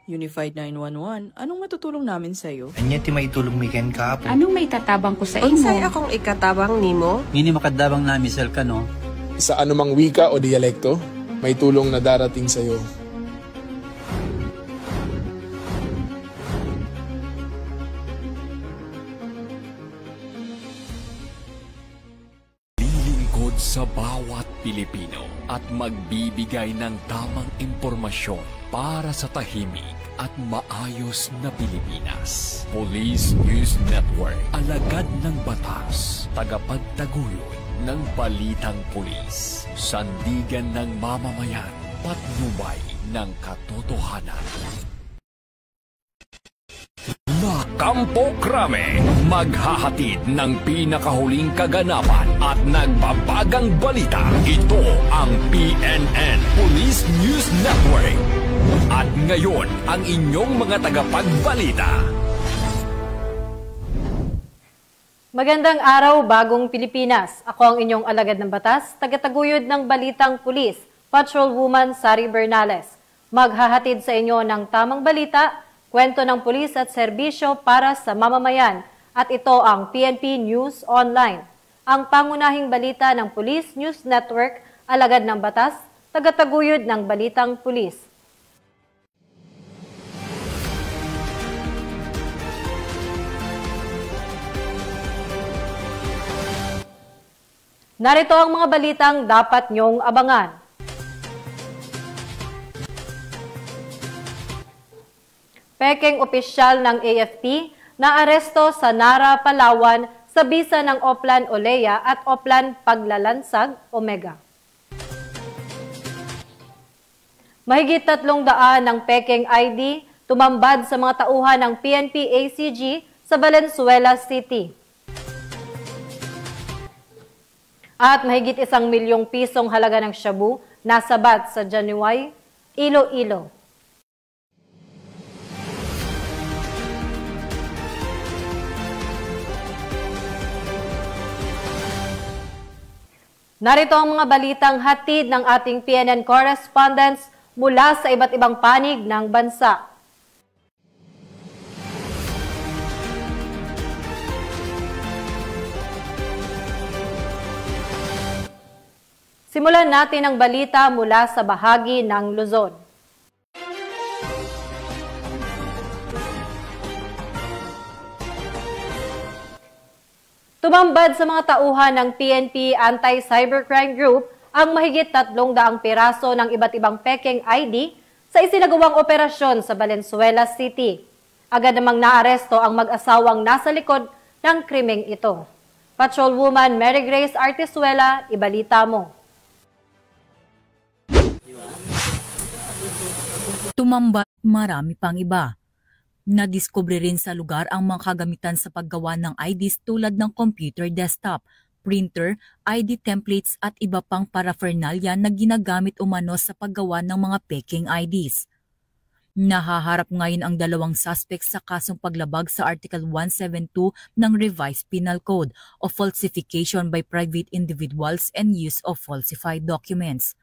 Unified 911, anong matutulong namin sa'yo? Anya ti maitulong mi ken kahapon. Anong may tatabang ko sa imo? Unsay akong ikatabang nimo? Ngini makadabang na misal ka no? Sa anumang wika o dialekto, may tulong na darating sa iyo. Lilingkod sa bawat Pilipino at magbibigay ng tamang impormasyon para sa tahimik at maayos na Pilipinas. Police News Network, alagad ng batas, tagapagtaguyod ng balitang pulis, sandigan ng mamamayan, patnubay ng katotohanan. La Campo Crame, maghahatid ng pinakahuling kaganapan at nagbabagang balita. Ito ang PNN Police News Network. At ngayon, ang inyong mga tagapagbalita. Magandang araw, bagong Pilipinas. Ako ang inyong alagad ng batas, tagataguyod ng balitang pulis, Patrolwoman Sari Bernales. Maghahatid sa inyo ng tamang balita, kwento ng pulis at serbisyo para sa mamamayan. At ito ang PNP News Online. Ang pangunahing balita ng Police News Network, alagad ng batas, tagataguyod ng balitang pulis. Narito ang mga balitang dapat niyong abangan. Pekeng opisyal ng AFP na aresto sa Nara, Palawan sa bisa ng Oplan Olea at Oplan Paglalansag, Omega. Mahigit 300 ng Pekeng ID tumambad sa mga tauhan ng PNP ACG sa Valenzuela City. At mahigit 1 milyong pisong halaga ng shabu nasabat sa Januay, Iloilo. Narito ang mga balitang hatid ng ating PNN correspondents mula sa iba't ibang panig ng bansa. Simulan natin ang balita mula sa bahagi ng Luzon. Tumambad sa mga tauhan ng PNP Anti-Cybercrime Group ang mahigit 300 piraso ng iba't ibang Pekeng ID sa isinagawang operasyon sa Valenzuela City. Agad namang naaresto ang mag-asawang nasa likod ng krimeng ito. Patrolwoman Mary Grace Artizuela, ibalita mo. Tumambad marami pang iba. Nadiskubre rin sa lugar ang mga kagamitan sa paggawa ng IDs tulad ng computer desktop, printer, ID templates at iba pang paraphernalia na ginagamit umano sa paggawa ng mga Pekeng IDs. Nahaharap ngayon ang 2 suspects sa kasong paglabag sa Article 172 ng Revised Penal Code o falsification by private individuals and use of falsified documents.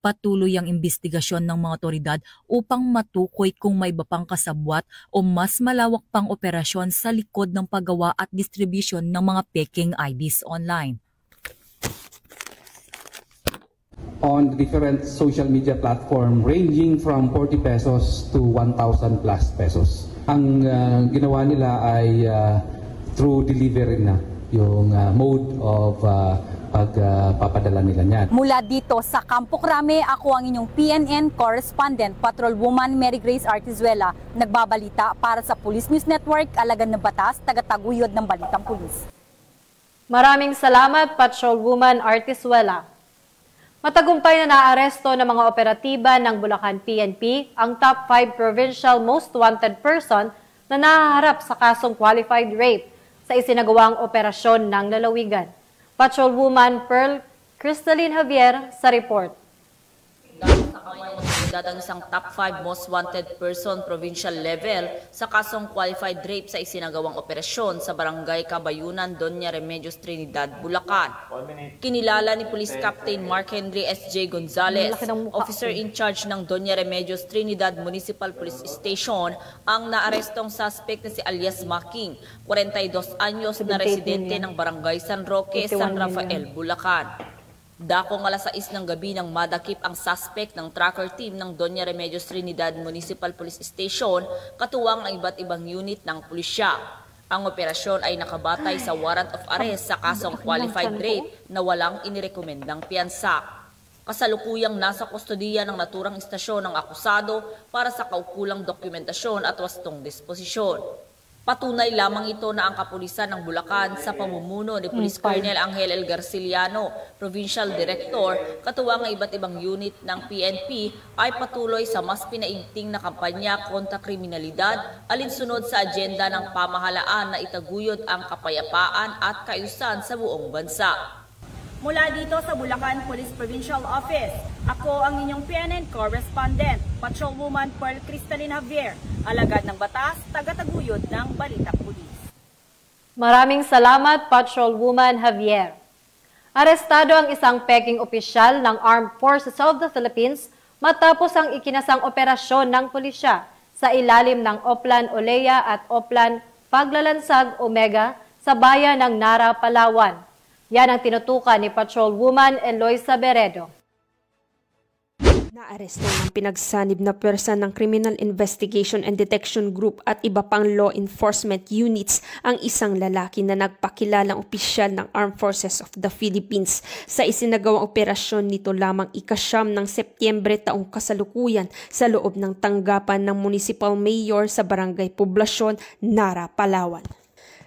Patuloy ang investigasyon ng mga otoridad upang matukoy kung may iba pang kasabwat o mas malawak pang operasyon sa likod ng paggawa at distribution ng mga Pekeng IDs online. On different social media platform ranging from 40 pesos to 1,000 plus pesos. Ang ginawa nila ay through delivery na yung mode of pagpapadala nila niyan. Mula dito sa Campo Crame, ako ang inyong PNN correspondent, Patrolwoman Mary Grace Artizuela, nagbabalita para sa Police News Network, alagad ng batas, tagataguyod ng balitang pulis. Maraming salamat, Patrolwoman Artizuela. Matagumpay na naaresto ng mga operatiba ng Bulacan PNP ang top 5 provincial most wanted person na nahaharap sa kasong qualified rape sa isinagawang operasyon ng lalawigan. Patrolwoman Pearl Crystalline Javier sa report. otoridad ang isang top 5 most wanted person provincial level sa kasong qualified rape sa isinagawang operasyon sa Barangay Kabayunan, Doña Remedios, Trinidad, Bulacan. Kinilala ni Police Captain Mark Henry S.J. Gonzales, officer in charge ng Doña Remedios Trinidad Municipal Police Station, ang naarestong suspect na si alias Making, 42 anyos na residente ng Barangay San Roque, San Rafael, Bulacan. Dakong alas 6 ng gabi nang madakip ang suspect ng tracker team ng Doña Remedios Trinidad Municipal Police Station, katuwang ang iba't ibang unit ng pulisya. Ang operasyon ay nakabatay sa warrant of arrest sa kasong qualified rape na walang inirekomendang piyansa. Kasalukuyang nasa kustodiya ng naturang istasyon ng akusado para sa kaukulang dokumentasyon at wastong disposisyon. Patunay lamang ito na ang kapulisan ng Bulacan sa pamumuno ni Police Colonel Angel L. Garciliano, Provincial Director, katuwang ang iba't ibang unit ng PNP ay patuloy sa mas pinaigting na kampanya kontra kriminalidad alinsunod sa agenda ng pamahalaan na itaguyod ang kapayapaan at kaayusan sa buong bansa. Mula dito sa Bulacan Police Provincial Office, ako ang inyong PNN Correspondent, Patrolwoman Pearl Cristalina Javier, alagad ng batas, tagataguyod ng Balita Pulis. Maraming salamat, Patrolwoman Javier. Arestado ang isang peking opisyal ng Armed Forces of the Philippines matapos ang ikinasang operasyon ng pulisya sa ilalim ng Oplan Olea at Oplan Paglalansag Omega sa bayan ng Nara, Palawan. Yan ang tinutukan ni Patrolwoman Eloisa Beredo. Naaresto ng pinagsanib na pwersa ng Criminal Investigation and Detection Group at iba pang law enforcement units ang isang lalaki na nagpakilalang opisyal ng Armed Forces of the Philippines sa isinagawang operasyon nito lamang ika-9 ng Setyembre taong kasalukuyan sa loob ng tanggapan ng Municipal Mayor sa Barangay Poblasyon, Nara, Palawan.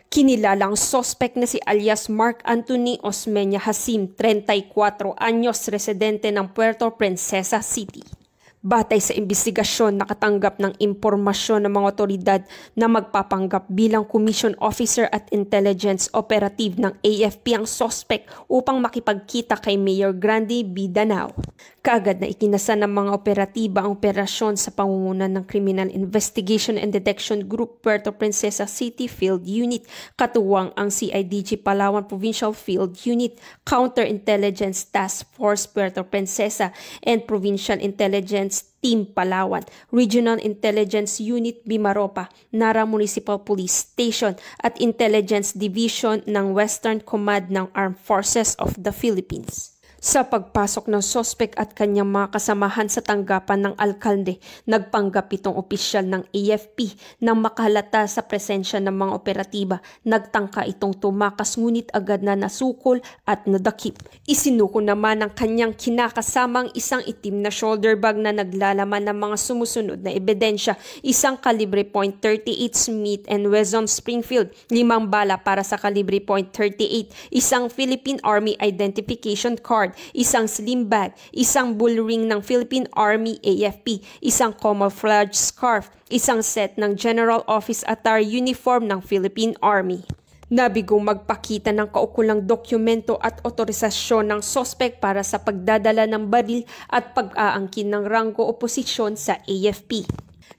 Kinilalang sospek na si alias Mark Anthony Osmeña Hasim, 34 anyos, residente ng Puerto Princesa City. Batay sa imbestigasyon, nakatanggap ng impormasyon ng mga otoridad na magpapanggap bilang Commission Officer at Intelligence Operative ng AFP ang sospek upang makipagkita kay Mayor Grande B. Danao. Kaagad na ikinasa ng mga operatiba ang operasyon sa pangunguna ng Criminal Investigation and Detection Group Puerto Princesa City Field Unit, katuwang ang CIDG Palawan Provincial Field Unit, Counterintelligence Task Force Puerto Princesa, and Provincial Intelligence Team Palawan, Regional Intelligence Unit Bimaropa, Nara Municipal Police Station at Intelligence Division ng Western Command ng Armed Forces of the Philippines. Sa pagpasok ng sospek at kanyang mga kasamahan sa tanggapan ng alkalde, nagpanggap itong opisyal ng AFP nang makahalata sa presensya ng mga operatiba. Nagtangka itong tumakas ngunit agad na nasukol at nadakip. Isinuko naman ng kanyang kinakasamang isang itim na shoulder bag na naglalaman ng mga sumusunod na ebidensya, isang kalibre .38 Smith & Wesson Springfield, 5 bala para sa kalibre .38, isang Philippine Army Identification Card, isang slim bag, isang bull ring ng Philippine Army AFP, isang camouflage scarf, isang set ng General Office Attire uniform ng Philippine Army. Nabigong magpakita ng kaukulang dokumento at otorisasyon ng sospek para sa pagdadala ng baril at pag-aangkin ng ranggo o posisyon sa AFP.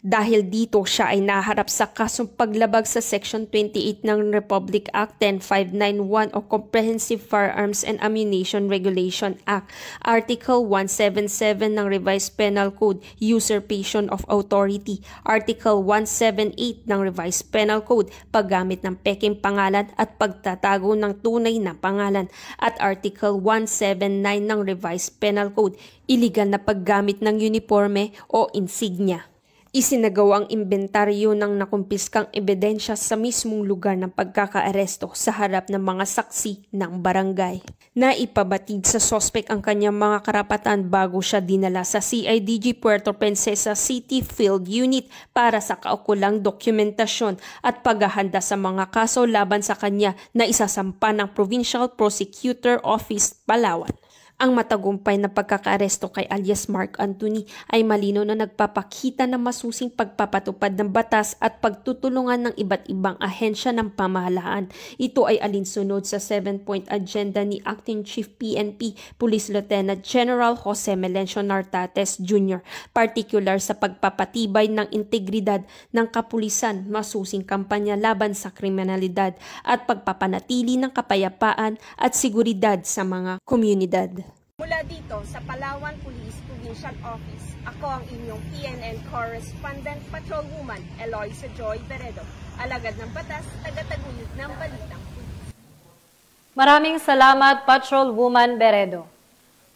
Dahil dito siya ay naharap sa kasong paglabag sa Section 28 ng Republic Act 10591 o Comprehensive Firearms and Ammunition Regulation Act, Article 177 ng Revised Penal Code, Usurpation of Authority, Article 178 ng Revised Penal Code, paggamit ng peking pangalan at pagtatago ng tunay na pangalan, at Article 179 ng Revised Penal Code, iligal na paggamit ng uniforme o insignia. Isinagawa ang inventaryo ng nakumpiskang ebidensya sa mismong lugar ng pagkakaaresto sa harap ng mga saksi ng barangay. Naipabatid sa sospek ang kanyang mga karapatan bago siya dinala sa CIDG Puerto Princesa City Field Unit para sa kaukulang dokumentasyon at paghahanda sa mga kaso laban sa kanya na isasampa ng Provincial Prosecutor Office, Palawan. Ang matagumpay na pagkakaaresto kay alias Mark Anthony ay malinaw na nagpapakita ng masusing pagpapatupad ng batas at pagtutulungan ng iba't ibang ahensya ng pamahalaan. Ito ay alinsunod sa 7-point agenda ni Acting Chief PNP Police Lieutenant General Jose Melencio Nartates Jr., particular sa pagpapatibay ng integridad ng kapulisan, masusing kampanya laban sa kriminalidad at pagpapanatili ng kapayapaan at seguridad sa mga komunidad. Mula dito sa Palawan Police Provincial Office, ako ang inyong PNN Correspondent Patrolwoman Eloisa Joy Beredo, alagad ng batas, tagataguyod ng balitang pulis. Maraming salamat, Patrolwoman Beredo.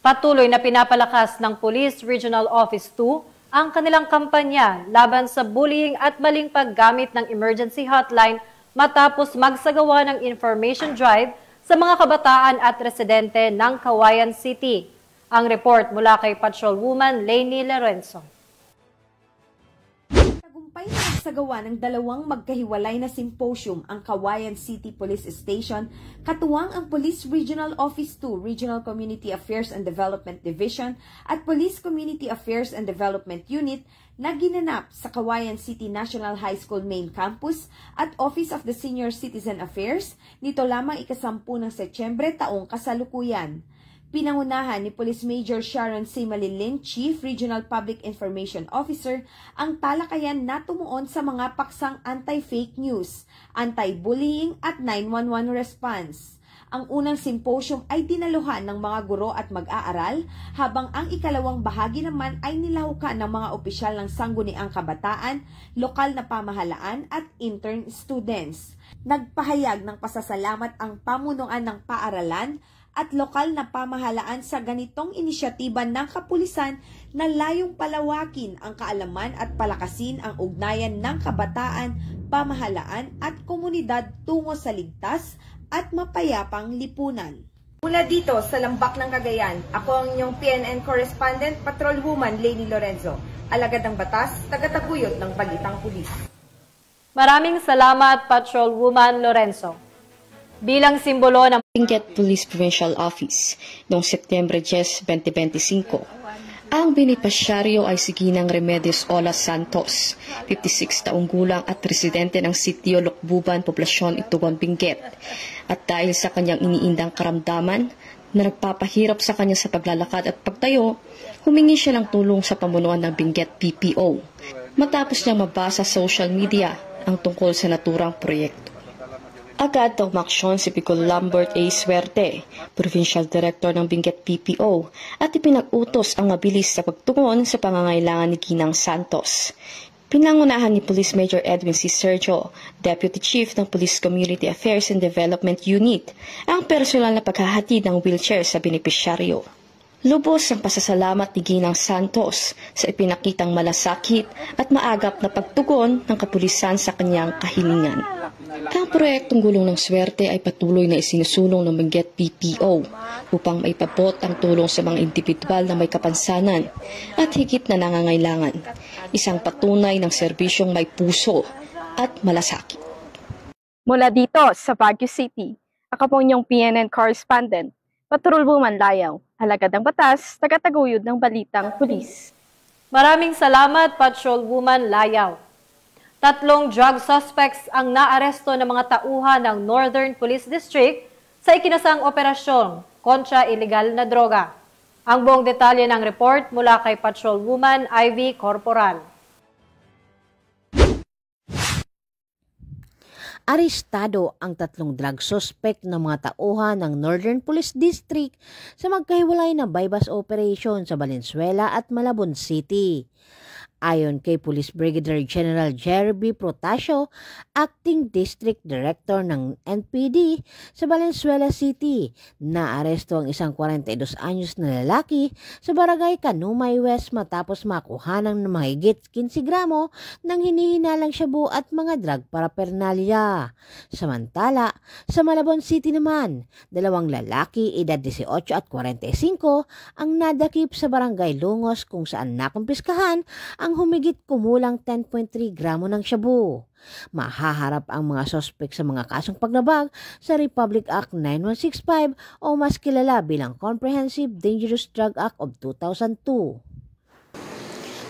Patuloy na pinapalakas ng Police Regional Office 2 ang kanilang kampanya laban sa bullying at maling paggamit ng emergency hotline matapos magsagawa ng information drive sa mga kabataan at residente ng Cauayan City. Ang report mula kay Patrolwoman Lainey Lorenzo. Tagumpay na nagsagawa ng dalawang magkahiwalay na symposium ang Cauayan City Police Station, katuwang ang Police Regional Office 2, Regional Community Affairs and Development Division at Police Community Affairs and Development Unit na ginanap sa Cauayan City National High School Main Campus at Office of the Senior Citizen Affairs nito lamang ika-10 ng Setyembre taong kasalukuyan. Pinangunahan ni Police Major Sharon C. Malinlin, Chief Regional Public Information Officer, ang talakayan na tumuon sa mga paksang anti-fake news, anti-bullying at 911 response. Ang unang symposium ay dinaluhan ng mga guro at mag-aaral, habang ang ikalawang bahagi naman ay nilahukan ng mga opisyal ng sangguniang kabataan, lokal na pamahalaan at intern students. Nagpahayag ng pasasalamat ang pamunuan ng paaralan at lokal na pamahalaan sa ganitong inisyatiba ng kapulisan na layong palawakin ang kaalaman at palakasin ang ugnayan ng kabataan, pamahalaan at komunidad tungo sa ligtas at mapayapang lipunan. Mula dito sa Lambak ng Cagayan, ako ang inyong PNN Correspondent Patrolwoman Lainey Lorenzo, alagad ng batas, tagataguyod ng balitang pulis. Maraming salamat, Patrolwoman Lorenzo. Bilang simbolo ng Benguet Police Provincial Office noong Setyembre 10, 2025, ang benepisyaryo ay si Ginang Remedios Olas Santos, 56 taong gulang at residente ng sitio Lukbuban, Poblasyon Itugon, Benguet. At dahil sa kanyang iniindang karamdaman na nagpapahirap sa kanya sa paglalakad at pagtayo, humingi siya ng tulong sa pamunuan ng Benguet PPO. Matapos niyang mabasa sa social media ang tungkol sa naturang proyekto. Agad tumaksyon si Pico Lambert A. Suerte, Provincial Director ng Benguet PPO, at ipinag-utos ang mabilis sa pagtugon sa pangangailangan ni Ginang Santos. Pinangunahan ni Police Major Edwin C. Sergio, Deputy Chief ng Police Community Affairs and Development Unit, ang personal na paghahatid ng wheelchair sa benepisyaryo. Lubos ang pasasalamat ni Ginang Santos sa ipinakitang malasakit at maagap na pagtugon ng kapulisan sa kanyang kahilingan. Ang proyektong Gulong ng Swerte ay patuloy na isinusulong ng Benguet PPO upang maipabot ang tulong sa mga indibidwal na may kapansanan at higit na nangangailangan. Isang patunay ng serbisyong may puso at malasakit. Mula dito sa Baguio City, ako po inyong PNN Correspondent, Patrolwoman Layaw, alagad ng batas, tagataguyod ng balitang pulis. Maraming salamat, Patrolwoman Layaw. 3 drug suspects ang naaresto ng mga tauhan ng Northern Police District sa ikinasang operasyon kontra ilegal na droga. Ang buong detalye ng report mula kay Patrolwoman Ivy Corporal. Arestado ang 3 drug suspect ng mga tauhan ng Northern Police District sa magkahiwalay na bypass operation sa Valenzuela at Malabon City. Ayon kay Police Brigadier General Jerry B. Protasio, Acting District Director ng NPD sa Valenzuela City, naaresto ang isang 42 anyos na lalaki sa Barangay Kanumay West matapos makuhanan ng mahigit 15 gramo ng hinihinalang shabu at mga drug paraphernalia. Samantala, sa Malabon City naman, 2 lalaki edad 18 at 45 ang nadakip sa Barangay Lungos kung saan nakumpiskahan ang ang humigit kumulang 10.3 gramo ng shabu. Mahaharap ang mga sospek sa mga kasong pagnabag sa Republic Act 9165 o mas kilala bilang Comprehensive Dangerous Drug Act of 2002.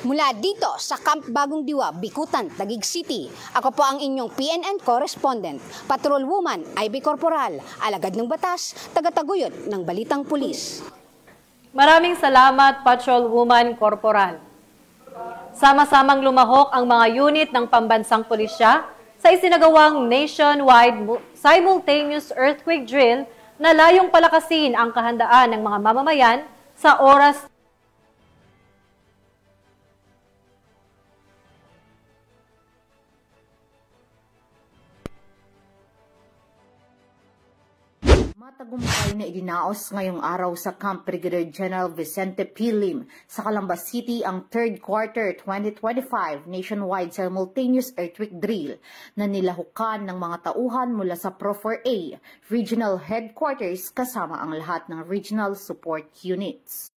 Mula dito sa Camp Bagong Diwa, Bikutan, Taguig City, ako po ang inyong PNN correspondent, Patrolwoman Ivy Corporal, alagad ng batas, tagataguyod ng Balitang Pulis. Maraming salamat, Patrolwoman Corporal. Sama-samang lumahok ang mga unit ng pambansang pulisya sa isinagawang nationwide simultaneous earthquake drill na layong palakasin ang kahandaan ng mga mamamayan sa oras Matagumpay na idinaos ngayong araw sa Camp Brigadier General Vicente P. Lim sa Calamba City ang 3rd quarter 2025 nationwide simultaneous earthquake drill na nilahukan ng mga tauhan mula sa Pro-4A Regional Headquarters kasama ang lahat ng regional support units.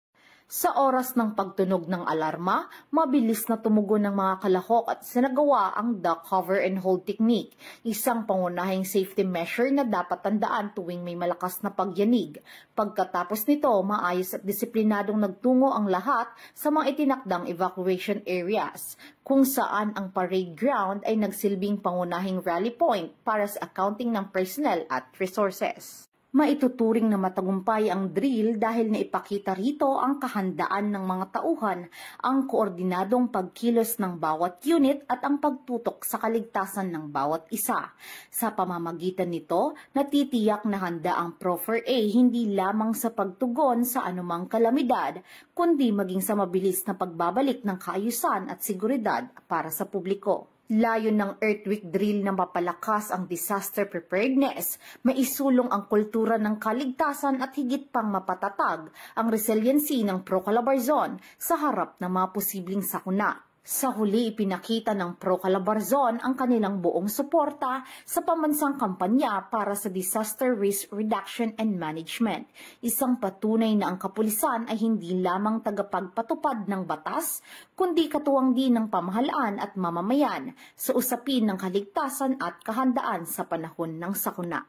Sa oras ng pagtunog ng alarma, mabilis na tumugon ng mga kalahok at sinagawa ang duck cover and hold technique, isang pangunahing safety measure na dapat tandaan tuwing may malakas na pagyanig. Pagkatapos nito, maayos at disiplinadong nagtungo ang lahat sa mga itinakdang evacuation areas, kung saan ang parade ground ay nagsilbing pangunahing rally point para sa accounting ng personnel at resources. Maituturing na matagumpay ang drill dahil naipakita rito ang kahandaan ng mga tauhan, ang koordinadong pagkilos ng bawat unit at ang pagtutok sa kaligtasan ng bawat isa. Sa pamamagitan nito, natitiyak na handa ang Pro-4A hindi lamang sa pagtugon sa anumang kalamidad, kundi maging sa mabilis na pagbabalik ng kaayusan at seguridad para sa publiko. Layon ng earthquake drill na mapalakas ang disaster preparedness, maisulong ang kultura ng kaligtasan at higit pang mapatatag ang resiliency ng Pro-Calabarzon sa harap ng mga posibleng sakuna. Sa huli, ipinakita ng Pro-Calabarzon ang kanilang buong suporta sa pambansang kampanya para sa Disaster Risk Reduction and Management. Isang patunay na ang kapulisan ay hindi lamang tagapagpatupad ng batas, kundi katuwang din ng pamahalaan at mamamayan sa usapin ng kaligtasan at kahandaan sa panahon ng sakuna.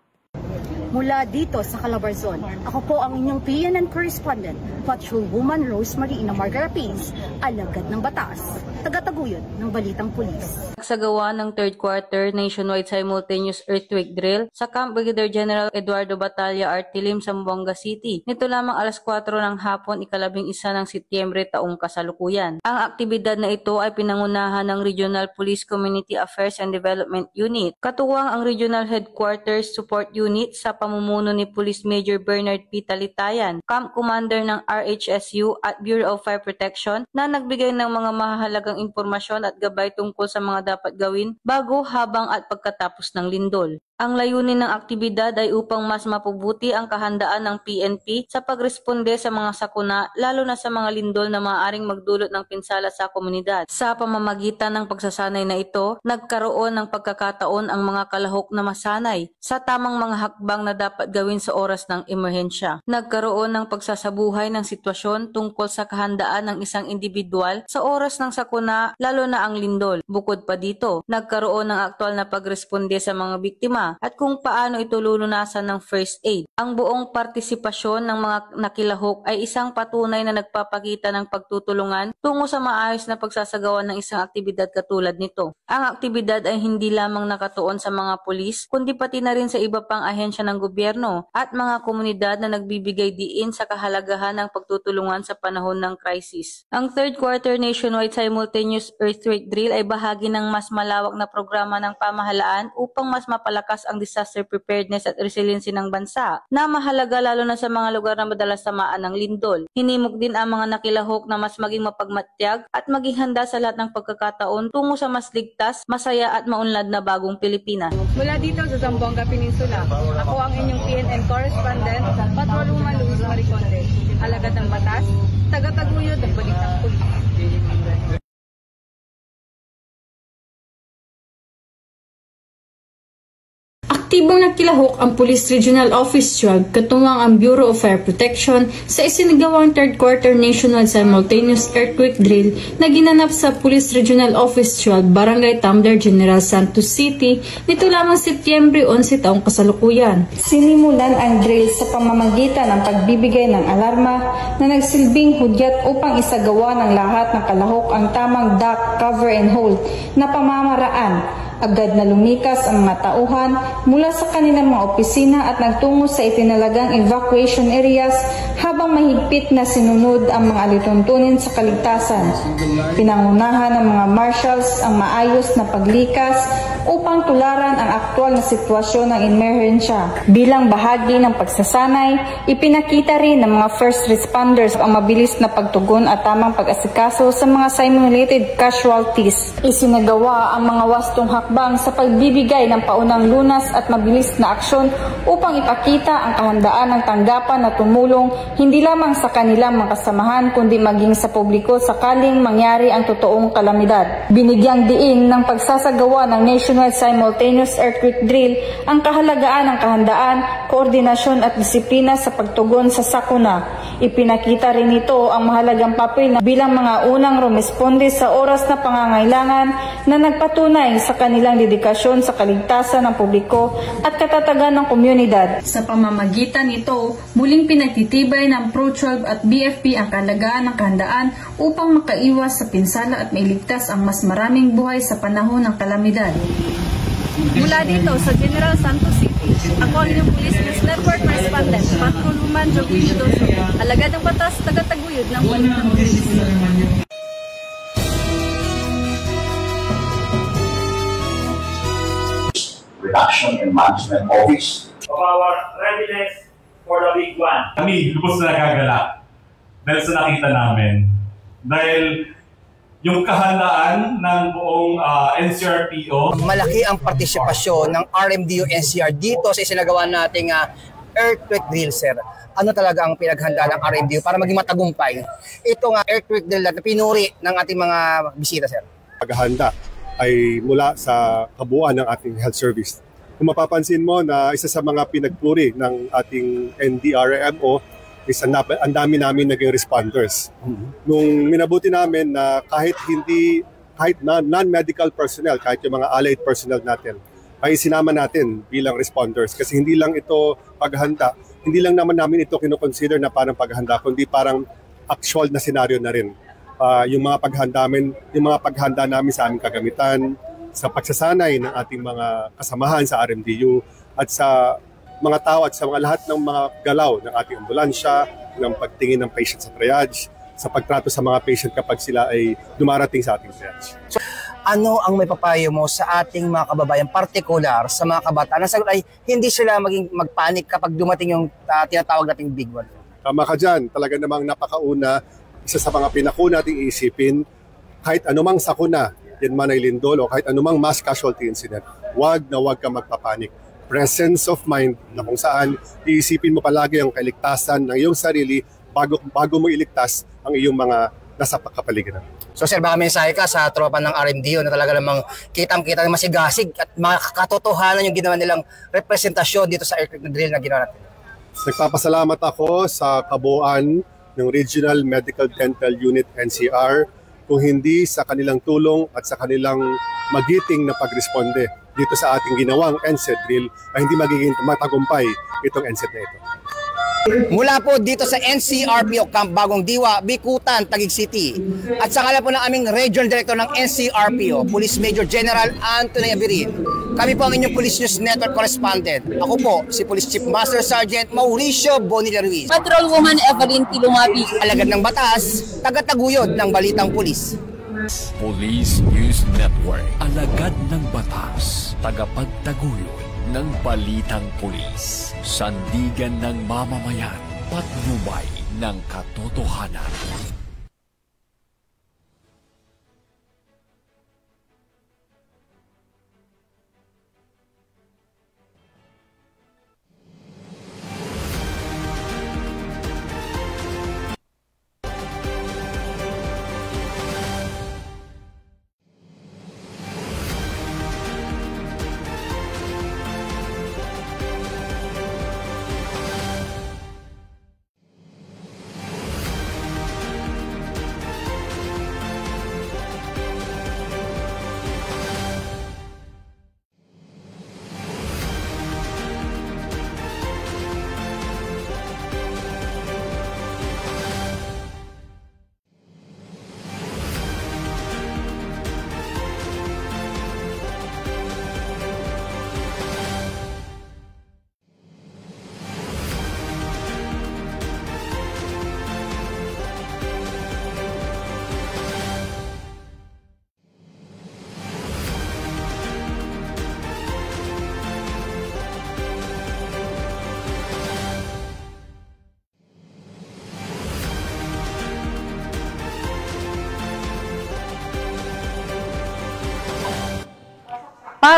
Mula dito sa Calabarzon, ako po ang inyong PNN correspondent, Patrolwoman Rosemary Ina Margarapins, alagad ng batas, tagataguyod ng Balitang Pulis. Nagsagawa ng 3rd quarter nationwide simultaneous earthquake drill sa Camp Brigadier General Eduardo Batalla Artilim sa Zamboanga City. Nito lamang alas 4 ng hapon, ika-11 ng Setyembre taong kasalukuyan. Ang aktibidad na ito ay pinangunahan ng Regional Police Community Affairs and Development Unit. Katuwang ang Regional Headquarters Support Unit sa pamumuno ni Police Major Bernard P. Talitayan, Camp Commander ng RHSU at Bureau of Fire Protection na nagbigay ng mga mahalagang impormasyon at gabay tungkol sa mga dapat gawin bago, habang at pagkatapos ng lindol. Ang layunin ng aktibidad ay upang mas mapabuti ang kahandaan ng PNP sa pagresponde sa mga sakuna, lalo na sa mga lindol na maaaring magdulot ng pinsala sa komunidad. Sa pamamagitan ng pagsasanay na ito, nagkaroon ng pagkakataon ang mga kalahok na masanay sa tamang mga hakbang na dapat gawin sa oras ng emerhensya. Nagkaroon ng pagsasabuhay ng sitwasyon tungkol sa kahandaan ng isang individual sa oras ng sakuna, lalo na ang lindol. Bukod pa dito, nagkaroon ng aktual na pagresponde sa mga biktima at kung paano ito lulunasan ng first aid. Ang buong partisipasyon ng mga nakilahok ay isang patunay na nagpapakita ng pagtutulungan tungo sa maayos na pagsasagawa ng isang aktibidad katulad nito. Ang aktibidad ay hindi lamang nakatuon sa mga pulis, kundi pati na rin sa iba pang ahensya ng gobyerno at mga komunidad na nagbibigay diin sa kahalagahan ng pagtutulungan sa panahon ng crisis. Ang 3rd quarter nationwide simultaneous earthquake drill ay bahagi ng mas malawak na programa ng pamahalaan upang mas mapalakas ang disaster preparedness at resiliency ng bansa na mahalaga lalo na sa mga lugar na madalas tamaan ng lindol. Hinimok din ang mga nakilahok na mas maging mapagmatyag at maging handa sa lahat ng pagkakataon tungo sa mas ligtas, masaya at maunlad na bagong Pilipinas. Mula dito sa Zamboanga Peninsula, ako ang inyong PNN correspondent, Patrolwoman Rosemary Conde, alagad ng batas, tagataguyod ng Balitang Pulis. Aktibong nakilahok ang Police Regional Office 12 katuwang ang Bureau of Fire Protection sa isinagawang third quarter nationwide simultaneous earthquake drill na ginanap sa Police Regional Office 12, Barangay Tumbler, General Santos City nito lamang Setyembre 11 taong kasalukuyan. Sinimulan ang drill sa pamamagitan ng pagbibigay ng alarma na nagsilbing hudyat upang isagawa ng lahat ng kalahok ang tamang duck, cover and hold na pamamaraan. Agad na lumikas ang mga tauhan mula sa kanilang mga opisina at nagtungo sa itinalagang evacuation areas habang mahigpit na sinunod ang mga alituntunin sa kaligtasan. Pinangunahan ng mga marshals ang maayos na paglikas upang tularan ang aktwal na sitwasyon ng emerhensya. Bilang bahagi ng pagsasanay, ipinakita rin ng mga first responders ang mabilis na pagtugon at tamang pag-asikaso sa mga simulated casualties. Isinagawa ang mga wastong hakbang sa pagbibigay ng paunang lunas at mabilis na aksyon upang ipakita ang kahandaan ng tanggapan na tumulong hindi lamang sa kanilang mga kasamahan kundi maging sa publiko sakaling mangyari ang totoong kalamidad. Binigyang diin ng pagsasagawa ng nationwide simultaneous earthquake drill ang kahalagaan ng kahandaan, koordinasyon at disiplina sa pagtugon sa sakuna. Ipinakita rin ito ang mahalagang papel na bilang mga unang rumesponde sa oras na pangangailangan na nagpatunay sa kanilang dedikasyon sa kaligtasan ng publiko at katatagan ng komunidad. Sa pamamagitan nito, muling pinagtitibay ng Pro-12 at BFP ang kahalagaan ng kahandaan upang makaiwas sa pinsala at mailigtas ang mas maraming buhay sa panahon ng kalamidad. Mula dito sa General Santos City, ako ang inyong Police News Network Correspondent, Patrolwoman Joaquin Doso, alagad ng batas, tagataguyod ng balitang pulis. Reduction and Management Office. Of our readiness for the big one. Kami, lubos na nagagalak dahil sa nakita namin. Dahil yung kahandaan ng buong NCRPO. Malaki ang partisipasyon ng RMDU NCR dito sa isinagawa nating earthquake drill, sir. Ano talaga ang pinaghandaan ng RMDU para maging matagumpay? Ito nga earthquake drill na pinuri ng ating mga bisita, sir. Paghahanda ay mula sa kabuuan ng ating health service. Kung mapapansin mo na isa sa mga pinagpuri ng ating NDRMO is ang dami namin naging responders. Nung minabuti namin na kahit non-medical personnel, kahit yung mga allied personnel natin, ay sinama natin bilang responders. Kasi hindi lang ito paghahanda, hindi lang naman namin ito kinoconsider na parang paghahanda, kundi parang actual na senaryo na rin. Yung mga paghahanda namin sa aming kagamitan, sa pagsasanay ng ating mga kasamahan sa RMDU at sa mga tao at sa mga lahat ng mga galaw ng ating ambulansya, ng pagtingin ng patient sa triage, sa pagtrato sa mga patient kapag sila ay dumarating sa ating triage. So, ano ang may papayo mo sa ating mga kababayan, partikular sa mga kabataan? Ang sagot ay hindi sila magpanik kapag dumating yung tinatawag nating big one. Tama ka dyan. Talaga namang napakauna, isa sa mga pinakuna nating iisipin, kahit anumang sakuna, yan man ay lindol o kahit anumang mass casualty incident, wag ka magpapanik. Presence of mind na kung saan iisipin mo palagi ang kaligtasan ng iyong sarili bago mo iligtas ang iyong mga nasa kapaligiran. So sir, baka mensahe ka sa tropa ng RMDU na talaga namang kitang-kita na masigasig at makakatotohanan yung ginawa nilang representasyon dito sa earthquake drill na ginawa natin. Nagpapasalamat ako sa kabuuan ng Regional Medical Dental Unit NCR kung hindi sa kanilang tulong at sa kanilang magiting na pagresponde dito sa ating ginawang NCED drill ay hindi magiging matagumpay itong NCED na ito. Mula po dito sa NCRPO Camp Bagong Diwa, Bicutan, Taguig City. At sa ngalan po ng aming Regional Director ng NCRPO, Police Major General Anthony Abirin. Kami po ang inyong Police News Network Correspondent. Ako po, si Police Chief Master Sergeant Mauricio Bonilla Ruiz. Patrolwoman Evelyn Tilungabi. Alagad ng batas, tagataguyod ng balitang pulis. Police News Network. Alagad ng batas, tagapagtaguyod ng balitang pulis. Sandigan ng mamamayan, patnubay ng katotohanan.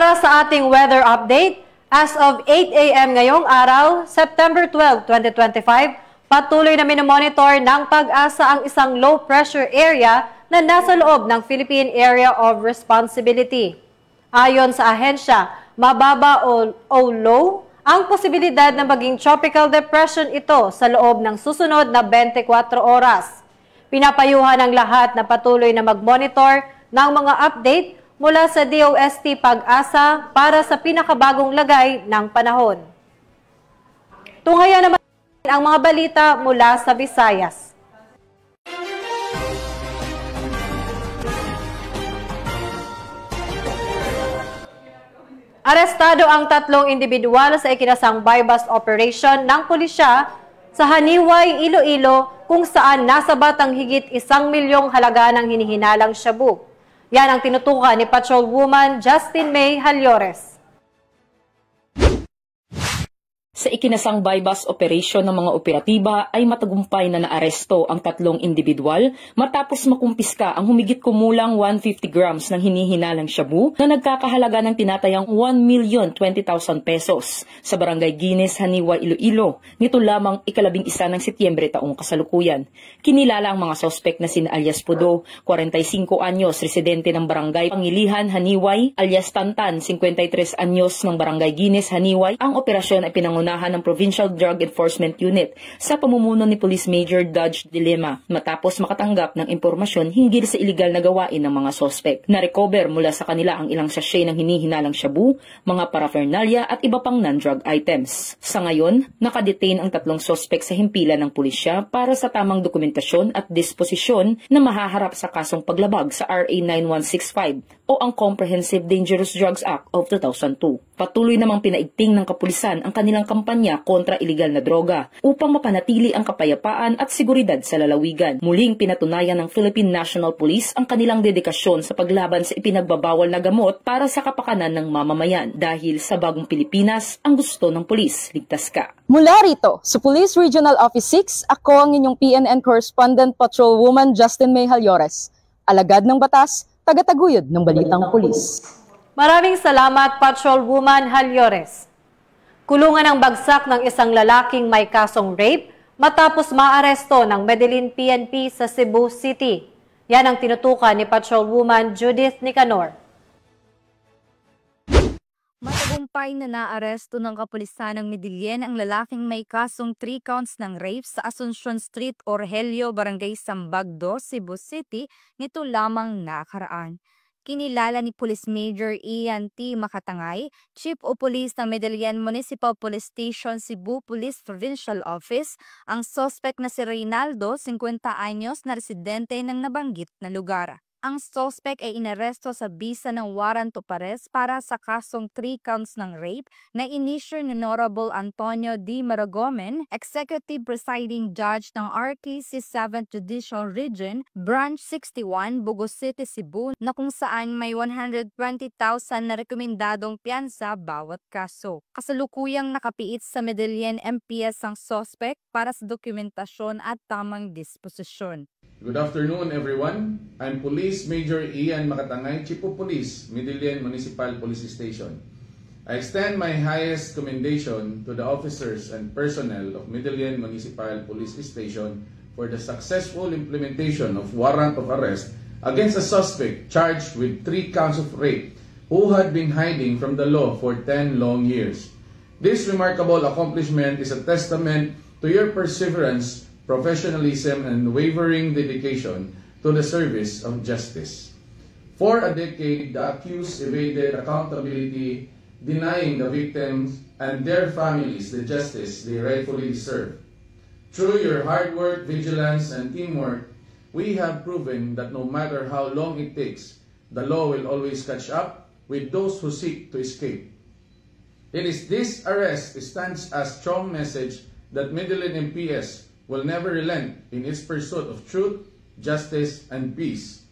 Para sa ating weather update, as of 8 a.m. ngayong araw, September 12, 2025, patuloy na minomonitor ng PAG-ASA ang isang low pressure area na nasa loob ng Philippine Area of Responsibility. Ayon sa ahensya, mababa o low ang posibilidad na maging tropical depression ito sa loob ng susunod na 24 oras. Pinapayuhan ang lahat na patuloy na mag-monitor ng mga update mula sa DOST PAG-ASA para sa pinakabagong lagay ng panahon. Tunghayan naman ang mga balita mula sa Visayas. Arestado ang 3 individual sa ikinasang buy-bust operation ng pulisya sa Haniway, Iloilo kung saan nasabat ang higit 1 milyong halaga ng hinihinalang shabu. Yan ang tinutukan ni Patrolwoman Justin May Halyores. Sa ikinasang buy-bust operation ng mga operatiba ay matagumpay na naaresto ang 3 individual matapos makumpiska ang humigit kumulang 150 grams ng hinihinalang shabu na nagkakahalaga ng tinatayang 1,020,000 pesos sa Barangay Guines, Haniwa, Iloilo nito lamang 11 ng Setyembre taong kasalukuyan. Kinilala ang mga suspect na sina alias Pudo, 45 anyos, residente ng Barangay Pangilihan, Haniway, alias Tantan, 53 anyos ng Barangay Guines, Haniway. Ang operasyon ay pinangunahan ng Provincial Drug Enforcement Unit sa pamumuno ni Police Major Dodge Dilema matapos makatanggap ng impormasyon hinggil sa iligal na gawain ng mga sospek. Na-recover mula sa kanila ang ilang sachet ng hinihinalang shabu, mga paraphernalia at iba pang non-drug items. Sa ngayon, nakadetain ang 3 sospek sa himpilan ng pulisya para sa tamang dokumentasyon at disposisyon na mahaharap sa kasong paglabag sa RA 9165 o ang Comprehensive Dangerous Drugs Act of 2002. Patuloy namang pinaigting ng kapulisan ang kanilang kampanya kontra iligal na droga upang mapanatili ang kapayapaan at seguridad sa lalawigan. Muling pinatunayan ng Philippine National Police ang kanilang dedikasyon sa paglaban sa ipinagbabawal na gamot para sa kapakanan ng mamamayan. Dahil sa bagong Pilipinas, ang gusto ng pulis, ligtas ka. Mula rito, sa Police Regional Office 6, ako ang inyong PNN Correspondent Patrolwoman Justin May Halyores. Alagad ng batas, tagataguyod ng balitang pulis. Maraming salamat, Patrolwoman Halyores. Kulungan ang bagsak ng isang lalaking may kasong rape matapos maaresto ng Medellin PNP sa Cebu City. Yan ang tinutukan ni Patrolwoman Judith Nicanor. Matagumpay na naaresto ng kapulisan ng Medellin ang lalaking may kasong 3 counts ng rape sa Asuncion Street, Orgelio, Barangay Sambagdo, Cebu City nito lamang nakaraan. Kinilala ni Police Major Ian T. Makatangay, Chief of Police ng Medellin Municipal Police Station, Cebu Police Provincial Office, ang suspect na si Reynaldo, 50 anyos, na residente ng nabanggit na lugar. Ang suspect ay inaresto sa bisa ng warrant of arrest para sa kasong 3 counts ng rape na inisyu ni Honorable Antonio D. Maragomen, Executive Presiding Judge ng RTC 7th Judicial Region, Branch 61, Bugos City, Cebu, na kung saan may 120,000 na rekomendadong piyansa bawat kaso. Kasalukuyang nakapiit sa Medellin MPS ang suspect para sa dokumentasyon at tamang disposisyon. Good afternoon, everyone. I'm Police Major Ian Makatangay, Chief of Police, Medellin Municipal Police Station. I extend my highest commendation to the officers and personnel of Medellin Municipal Police Station for the successful implementation of warrant of arrest against a suspect charged with 3 counts of rape who had been hiding from the law for 10 long years. This remarkable accomplishment is a testament to your perseverance, professionalism, and unwavering dedication to the service of justice. For a decade, the accused evaded accountability, denying the victims and their families the justice they rightfully deserve. Through your hard work, vigilance, and teamwork, we have proven that no matter how long it takes, the law will always catch up with those who seek to escape. It is this arrest stands as a strong message that Medellin MPS will never relent in its pursuit of truth, justice, and peace.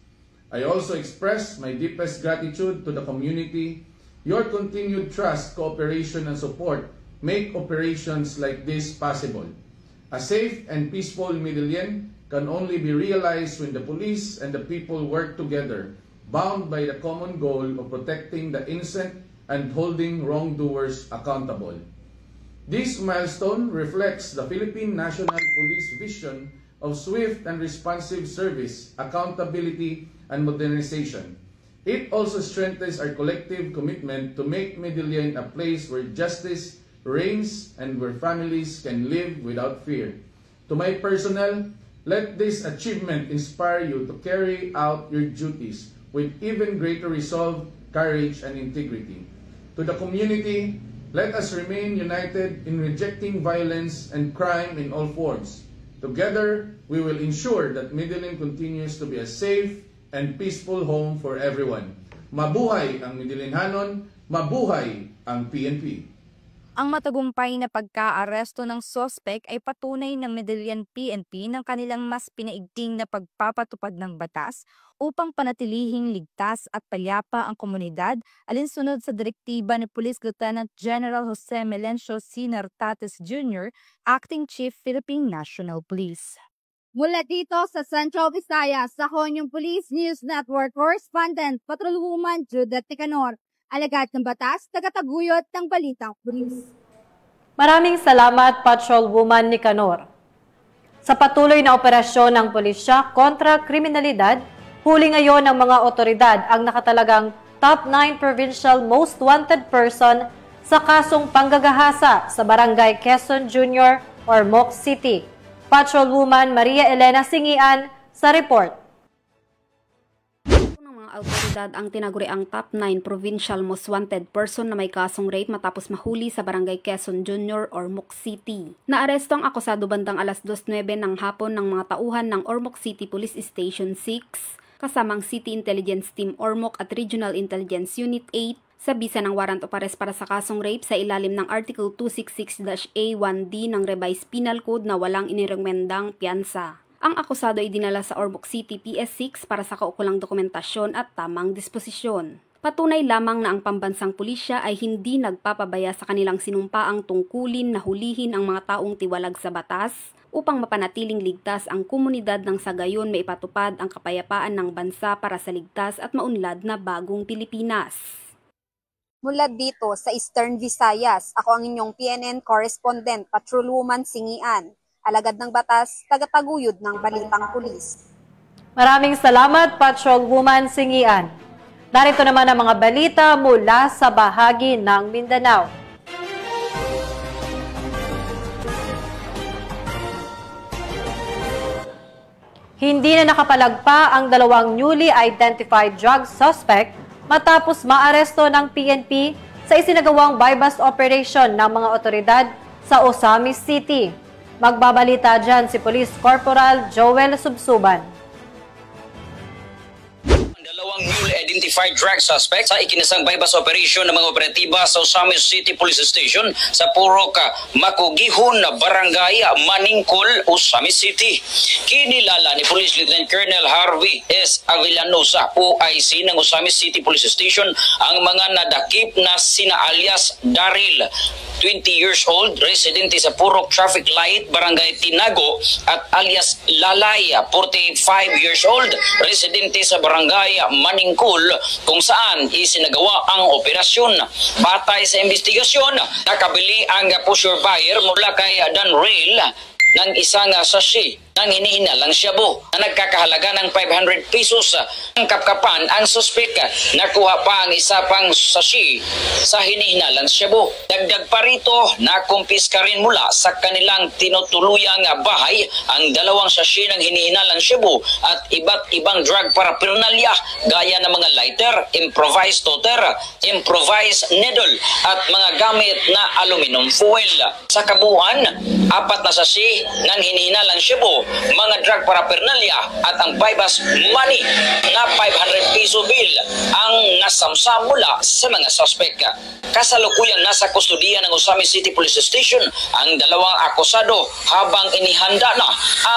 I also express my deepest gratitude to the community. Your continued trust, cooperation, and support make operations like this possible. A safe and peaceful Medellin can only be realized when the police and the people work together, bound by the common goal of protecting the innocent and holding wrongdoers accountable. This milestone reflects the Philippine National Police vision of swift and responsive service, accountability, and modernization. It also strengthens our collective commitment to make Medellin a place where justice reigns and where families can live without fear. To my personnel, let this achievement inspire you to carry out your duties with even greater resolve, courage, and integrity. To the community, let us remain united in rejecting violence and crime in all forms. Together, we will ensure that Medellin continues to be a safe and peaceful home for everyone. Mabuhay ang Medellinhanon, mabuhay ang PNP. Ang matagumpay na pagka-aresto ng sospek ay patunay ng Medellin PNP ng kanilang mas pinaigting na pagpapatupad ng batas upang panatilihing ligtas at payapa ang komunidad alinsunod sa direktiba ni Police Lieutenant General Jose Melencio C. Nartates Jr., Acting Chief Philippine National Police. Mula dito sa Central Visayas, ako yung Police News Network Correspondent Patrolwoman Judith Nicanor. Alagad ng batas, tagataguyod ng Balitang Pulis. Maraming salamat, Patrolwoman Nicanor. Sa patuloy na operasyon ng pulisya kontra kriminalidad, huli ngayon ng mga otoridad ang nakatalagang top 9 provincial most wanted person sa kasong panggagahasa sa Barangay Quezon Jr. or Moc City. Patrolwoman Maria Elena Singian sa report. Autoridad ang tinaguriang top 9 provincial most wanted person na may kasong rape matapos mahuli sa Barangay Quezon Jr. or Moc City. Naaresto ang akusado bandang alas 2:09 ng hapon ng mga tauhan ng Ormoc City Police Station 6 kasamang City Intelligence Team Ormoc at Regional Intelligence Unit 8 sa bisa ng warrant of arrest para sa kasong rape sa ilalim ng Article 266-A1D ng Revised Penal Code na walang inirekomendang piyansa. Ang akusado ay dinala sa Ormoc City PS6 para sa kaukulang dokumentasyon at tamang disposisyon. Patunay lamang na ang pambansang pulisya ay hindi nagpapabaya sa kanilang sinumpaang tungkulin na hulihin ang mga taong tiwalag sa batas upang mapanatiling ligtas ang komunidad nang sa gayon maipatupad ang kapayapaan ng bansa para sa ligtas at maunlad na bagong Pilipinas. Mula dito sa Eastern Visayas, ako ang inyong PNN Correspondent Patrolwoman Singian. Alagad ng batas, tagataguyod ng Balitang Pulis. Maraming salamat, Patrolwoman Singian. Narito naman ang mga balita mula sa bahagi ng Mindanao. Hindi na nakapalagpa ang dalawang newly identified drug suspect matapos maaresto ng PNP sa isinagawang buy-bust operation ng mga otoridad sa Osamis City. Magbabalita dyan si Police Corporal Joel Subsuban. Dalawang newly identified drug suspects sa ikinasang buy-bust operation ng mga operatiba sa Osamis City Police Station sa Purok Makugihon, Barangay Maningkol, Osamis City. Kinilala ni Police Lieutenant Colonel Harvey S. Avellanosa, OIC ng Osamis City Police Station, ang mga nadakip na sina alias Daryl, 20 years old, residente sa Purok Traffic Light, Barangay Tinago, at alias Lalay, 45 years old, residente sa Barangay Maningkol, kung saan isinagawa ang operasyon. Batay sa investigasyon, nakabili ang pusher buyer mula kay Dan Rail ng isang sachet ng hinihinalang shabu na nagkakahalaga ng 500 pesos. Ang kapkapan, ang suspek nakuha pa ang isa pang sachet sa hinihinalang shabu. Dagdag pa rito, nakumpiska rin mula sa kanilang tinutuluyang bahay ang dalawang sachet ng hinihinalang shabu at iba't ibang drug paraphernalia gaya ng mga lighter, improvised toter, improvised needle at mga gamit na aluminum foil. Sa kabuuan, 4 na sachet ng hinihinalang shabu, mga drug paraphernalia at ang buy-bust money na 500 peso bill ang nasamsam mula sa mga suspect. Kasalukuyang nasa kustudiya ng Osamis City Police Station ang dalawang akusado habang inihanda na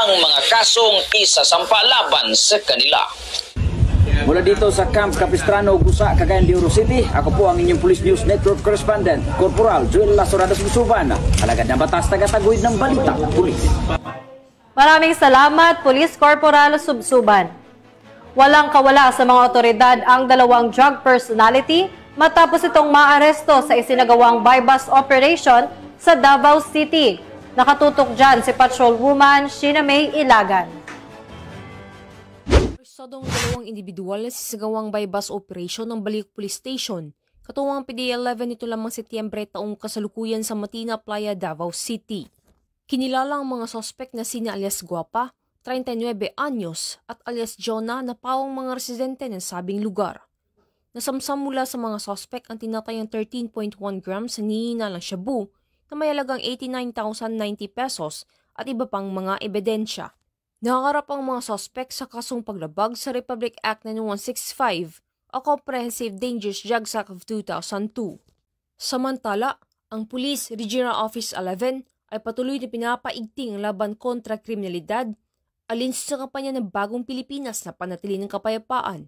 ang mga kasong isasampa laban sa kanila. Mula dito sa Camp Capistrano, Gusa, Cagayan de Oro City, ako po ang inyong Police News Network Correspondent, Corporal Joel Lasorada Subsuban, alagad ng batas, tagataguyod ng Balitang Pulis. Maraming salamat, Police Corporal Subsuban. Walang kawala sa mga otoridad ang dalawang drug personality matapos itong maaresto sa isinagawang buy-bus operation sa Davao City. Nakatutok dyan si Patrolwoman Sheena May Ilagan. Arestadong dalawang individual na sisagawang buy-bus operation ng Baliuk Police Station. Katuwang PDL-11 nito lamang Setyembre taong kasalukuyan sa Matina Playa, Davao City. Kinilala ang mga sospek na sina alias Guapa, 39 anyos, at alias Jonah na pawang mga residente ng sabing lugar. Nasamsam mula sa mga sospek ang tinatayang 13.1 grams sa nihinalang shabu na may halagang 89,090 pesos at iba pang mga ebidensya. Nakakarap ang mga sospek sa kasong paglabag sa Republic Act 9165 o Comprehensive Dangerous Drugs Act of 2002. Samantala, ang Police Regional Office 11 ay patuloy na pinapaigting laban kontra kriminalidad, alin sa kampanya ng Bagong Pilipinas na panatili ng kapayapaan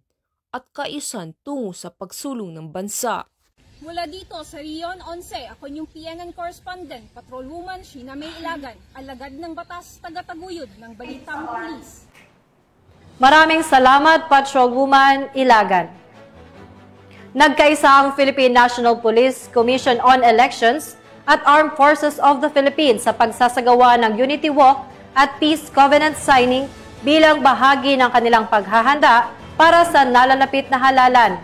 at kaayusan tungo sa pagsulong ng bansa. Mula dito sa Rion 11, ako yung PNN correspondent, Patrolwoman Sheena May Ilagan, alagad ng batas, tagataguyod ng Balitang Pulis. Maraming salamat, Patrolwoman Ilagan. Nagkaisa ang Philippine National Police Commission on Elections at Armed Forces of the Philippines sa pagsasagawa ng Unity Walk at Peace Covenant Signing bilang bahagi ng kanilang paghahanda para sa nalalapit na halalan.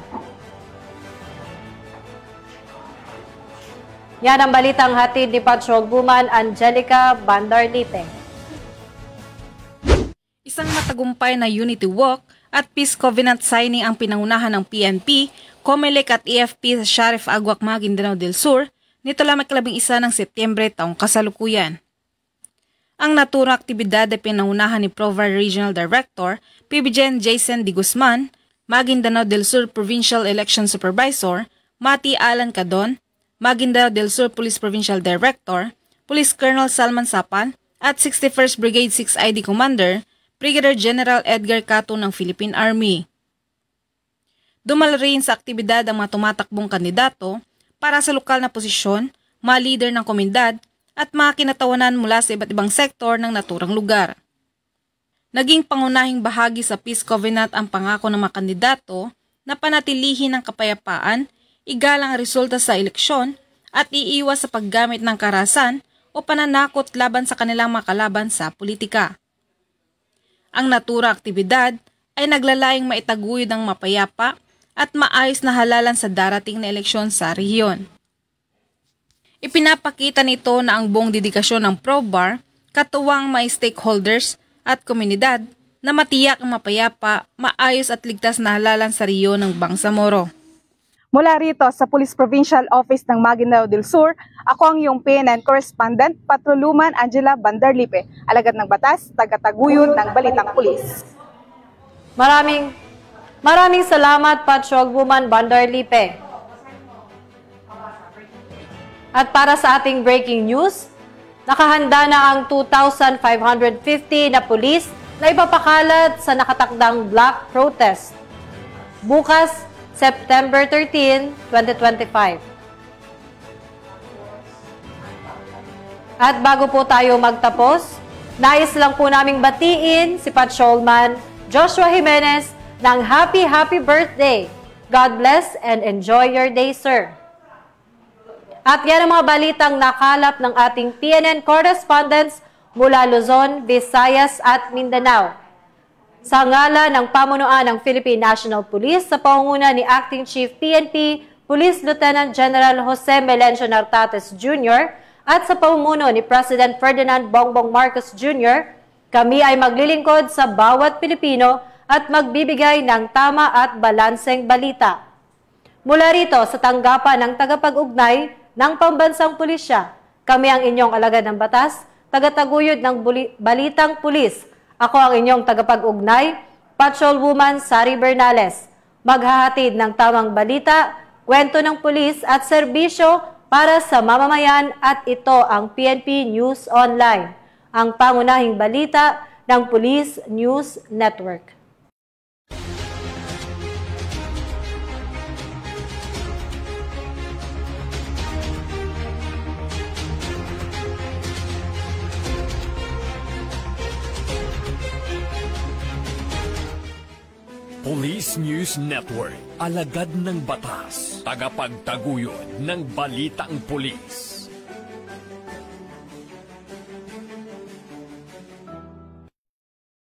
Yan ang balitang hatid ni Patrolwoman Angelica Bandarlipe. Isang matagumpay na Unity Walk at Peace Covenant Signing ang pinangunahan ng PNP, COMELEC at AFP sa Sheriff Aguac, Maguindanao del Sur nito lamang 11 ng Setyembre taong kasalukuyan. Ang naturang aktibidad ay pinangunahan ni Provar Regional Director PBGen Jason D. Guzman, Maguindanao del Sur Provincial Election Supervisor Mati Alan Cadon, Maguindanao del Sur Police Provincial Director, Police Colonel Salman Sapan at 61st Brigade 6 ID Commander, Brigadier General Edgar Cato ng Philippine Army. Dumalo rin sa aktibidad ang mga tumatakbong kandidato para sa lokal na posisyon, mga leader ng komunidad at mga kinatawanan mula sa iba't ibang sektor ng naturang lugar. Naging pangunahing bahagi sa Peace Covenant ang pangako ng mga kandidato na panatilihin ang kapayapaan, igalang ang resulta sa eleksyon at iiwas sa paggamit ng karahasan o pananakot laban sa kanilang mga kalaban sa politika. Ang naturang aktibidad ay naglalayong maitaguyod ang mapayapa at maayos na halalan sa darating na eleksyon sa rehiyon. Ipinapakita nito na ang buong dedikasyon ng PROBAR, katuwang mga stakeholders at komunidad na matiyak ang mapayapa, maayos at ligtas na halalan sa rehiyon ng Bangsamoro. Mula rito sa Police Provincial Office ng Maguindanao del Sur, ako ang iyong PNN correspondent, Patrolwoman Angela Bandarlipe, alagad ng batas, tagataguyod ng Balitang Pulis. Maraming salamat, Patrolwoman Bandarlipe. At para sa ating breaking news, nakahanda na ang 2,550 na pulis na ipapakalat sa nakatakdang block protest. Bukas, September 13, 2025. At bago po tayo magtapos, nais lang po naming batiin si Patrolman Joshua Jimenez ng happy birthday. God bless and enjoy your day, sir. At yan ang mga balitang nakalap ng ating PNN correspondents mula Luzon, Visayas at Mindanao. Sa ngala ng pamunuan ng Philippine National Police sa pangunguna ni Acting Chief PNP Police Lieutenant General Jose Melencio Nartates Jr. at sa pamumuno ni President Ferdinand Bongbong Marcos Jr., kami ay maglilingkod sa bawat Pilipino at magbibigay ng tama at balanseng balita. Mula rito sa tanggapan ng tagapag-ugnay ng Pambansang Pulisya, kami ang inyong alagad ng batas, tagataguyod ng Balitang Pulis. Ako ang inyong tagapag-ugnay, Patrolwoman Sari Bernales. Maghahatid ng tamang balita, kwento ng pulis at serbisyo para sa mamamayan at ito ang PNP News Online, ang pangunahing balita ng Police News Network. Police News Network, alagad ng batas, tagapagtaguyod ng balitang pulis.